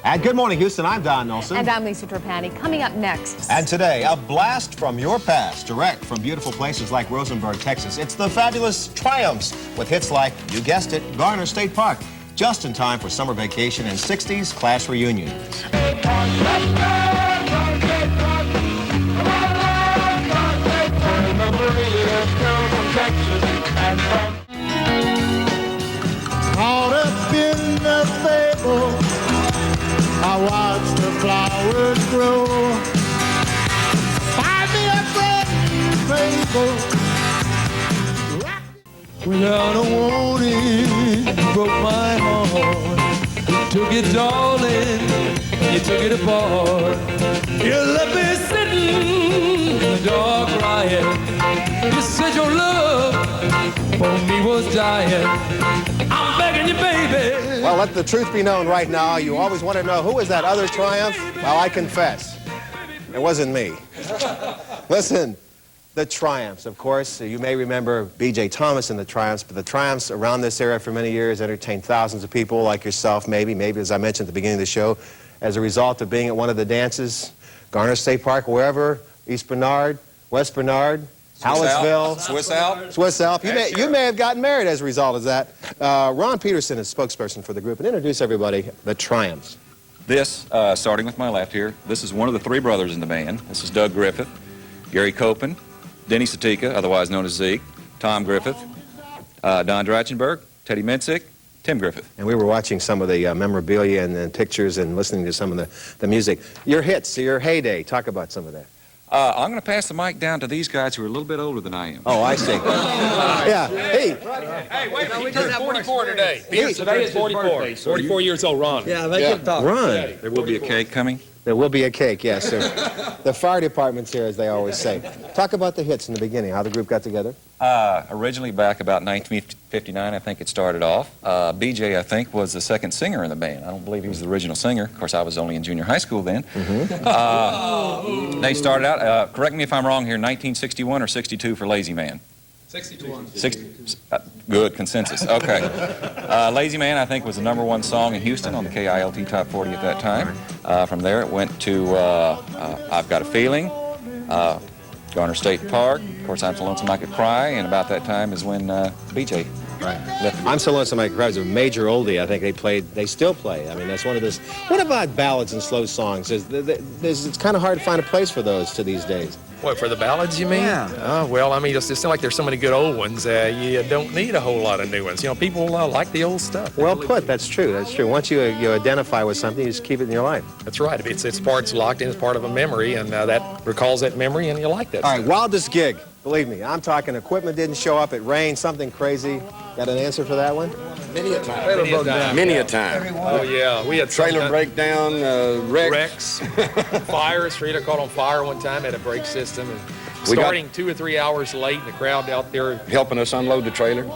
And good morning, Houston. I'm Don Nelson. And I'm Lisa Trapani. Coming up next. And today, a blast from your past, direct from beautiful places like Rosenberg, Texas. It's the fabulous Triumphs with hits like, you guessed it, Garner State Park. Just in time for summer vacation and 60s class reunion. Caught up in the fable, I watched the flowers grow. Find me a brand new fable. Without a warning, broke my heart. You took it, darling, you took it apart. You left me sitting in the dark crying. You said your love for me was dying. I'm begging you, baby. Well, let the truth be known right now. You always want to know who was that other Triumph? Well, I confess, it wasn't me. Listen, the Triumphs, of course. You may remember B.J. Thomas and the Triumphs, but the Triumphs around this era for many years entertained thousands of people like yourself, maybe as I mentioned at the beginning of the show, as a result of being at one of the dances, Garner State Park, wherever, East Bernard, West Bernard, Hallettsville, Swiss Alp. You may have gotten married as a result of that. Ron Peterson is spokesperson for the group, and introduce everybody, the Triumphs. This, starting with my left here, this is one of the three brothers in the band. This is Doug Griffith, Gary Copen, Denny Satika, otherwise known as Zeke, Tom Griffith, Don Drachenberg, Teddy Mensick, Tim Griffith. And we were watching some of the memorabilia and pictures and listening to some of the music. Your hits, your heyday, talk about some of that. I'm going to pass the mic down to these guys who are a little bit older than I am. Oh, I see. Yeah. Hey, wait a minute. We turned 44 today. Today is 44. 44 years old, Ron. Yeah, they can talk. Ron. There will be a cake coming. There will be a cake, yes, sir. The fire department's here, as they always say. Talk about the hits in the beginning, how the group got together. Originally back about 1959, I think it started off. BJ, I think, was the second singer in the band. I don't believe he was the original singer. Of course, I was only in junior high school then. They started out, correct me if I'm wrong here, 1961 or 62 for Lazy Man? 61. Good, consensus. Okay. Lazy Man, I think, was the #1 song in Houston on the KILT Top 40 at that time. From there, it went to I've Got a Feeling, Garner State Park. Of course, I'm So Lonesome I Could Cry, and about that time is when BJ left. I'm So Lonesome I Could Cry was a major oldie. I think they still play. I mean, that's one of those. What about ballads and slow songs? It's kind of hard to find a place for those to these days. What, for the ballads, you mean? Yeah. Well, I mean, it's just like there's so many good old ones. You don't need a whole lot of new ones. You know, people like the old stuff. Well put. That's true. That's true. Once you identify with something, you just keep it in your life. That's right. It's locked in as part of a memory, and that recalls that memory, and you like that All stuff. right, wildest gig. Believe me, I'm talking equipment didn't show up, it rained, something crazy. Got an answer for that one? Many a time. Many a time. Oh, yeah. We had Trailer breakdown, wrecks. Fire. Street caught on fire one time, had a brake system. And starting 2 or 3 hours late, and the crowd out there helping us unload the trailer.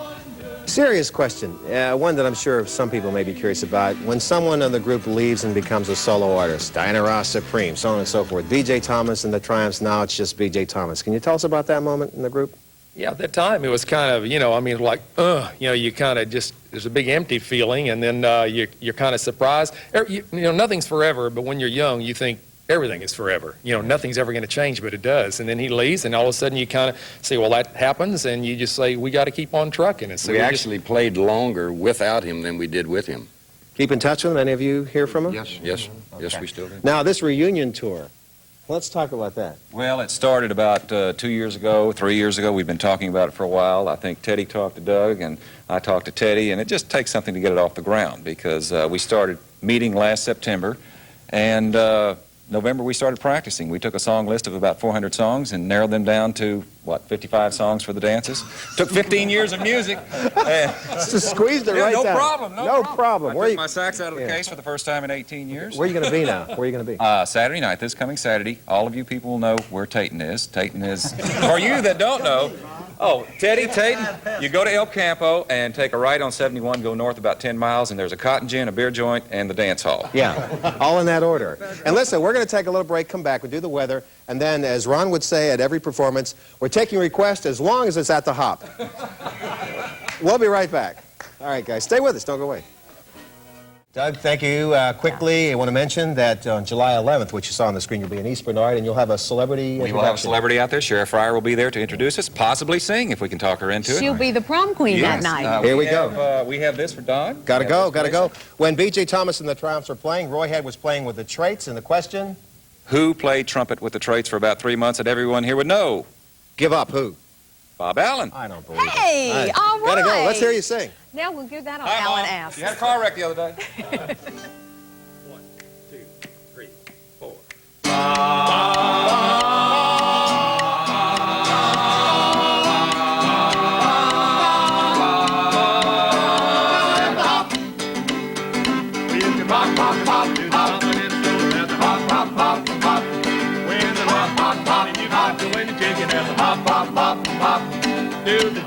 Serious question, one that I'm sure some people may be curious about. When someone in the group leaves and becomes a solo artist, Diana Ross Supreme, so on and so forth, B.J. Thomas and the Triumphs, now it's just B.J. Thomas. Can you tell us about that moment in the group? Yeah, at that time it was kind of, you kind of just, there's a big empty feeling, and then you're kind of surprised. Nothing's forever, but when you're young, you think everything is forever. Nothing's ever going to change, but it does. And then he leaves, and all of a sudden you kind of say, well, that happens, and you just say, we got to keep on trucking. And so we actually played longer without him than we did with him. Keep in touch with him? Any of you hear from him? Yes, we still do. Now, this reunion tour, let's talk about that. Well, it started about 2 years ago, 3 years ago. We've been talking about it for a while. I think Teddy talked to Doug, and I talked to Teddy, and it just takes something to get it off the ground, because we started meeting last September, and November we started practicing. We took a song list of about 400 songs and narrowed them down to, 55 songs for the dances. Took 15 years of music. Just squeezed it right down. No problem. I took my sax out of the case for the first time in 18 years. Where are you going to be now? Where are you going to be? Saturday night, this coming Saturday. All of you people will know where Tayton is. Tayton is, for you that don't know, Tayton, you go to El Campo and take a right on 71, go north about 10 miles, and there's a cotton gin, a beer joint, and the dance hall. Yeah, all in that order. And listen, we're going to take a little break, come back, we'll do the weather, and then, as Ron would say at every performance, we're taking requests as long as it's at the hop. We'll be right back. All right, guys, stay with us. Don't go away. Doug, thank you. Quickly, I want to mention that on July 11th, which you saw on the screen, you'll be in East Bernard, and you'll have a celebrity We will have a celebrity out there. Sheriff Fryer will be there to introduce us, possibly sing if we can talk her into it. She'll be the prom queen that night. Here we go. We have this for Don. Gotta go, gotta go. When B.J. Thomas and the Triumphs were playing, Roy Head was playing with the Traits, and the question? Who played trumpet with the Traits for about 3 months that everyone here would know? Give up, who? Bob Allen. I don't believe Hey, it. all right. Gotta go. Let's hear you sing. Now we'll give that on Hi, Alan Mom. Asks. You had a car wreck the other day. 1, 2, 3, 4. When the hop, hop, hop, and you hop, when you chicken has a hop, hop, hop, hop, do the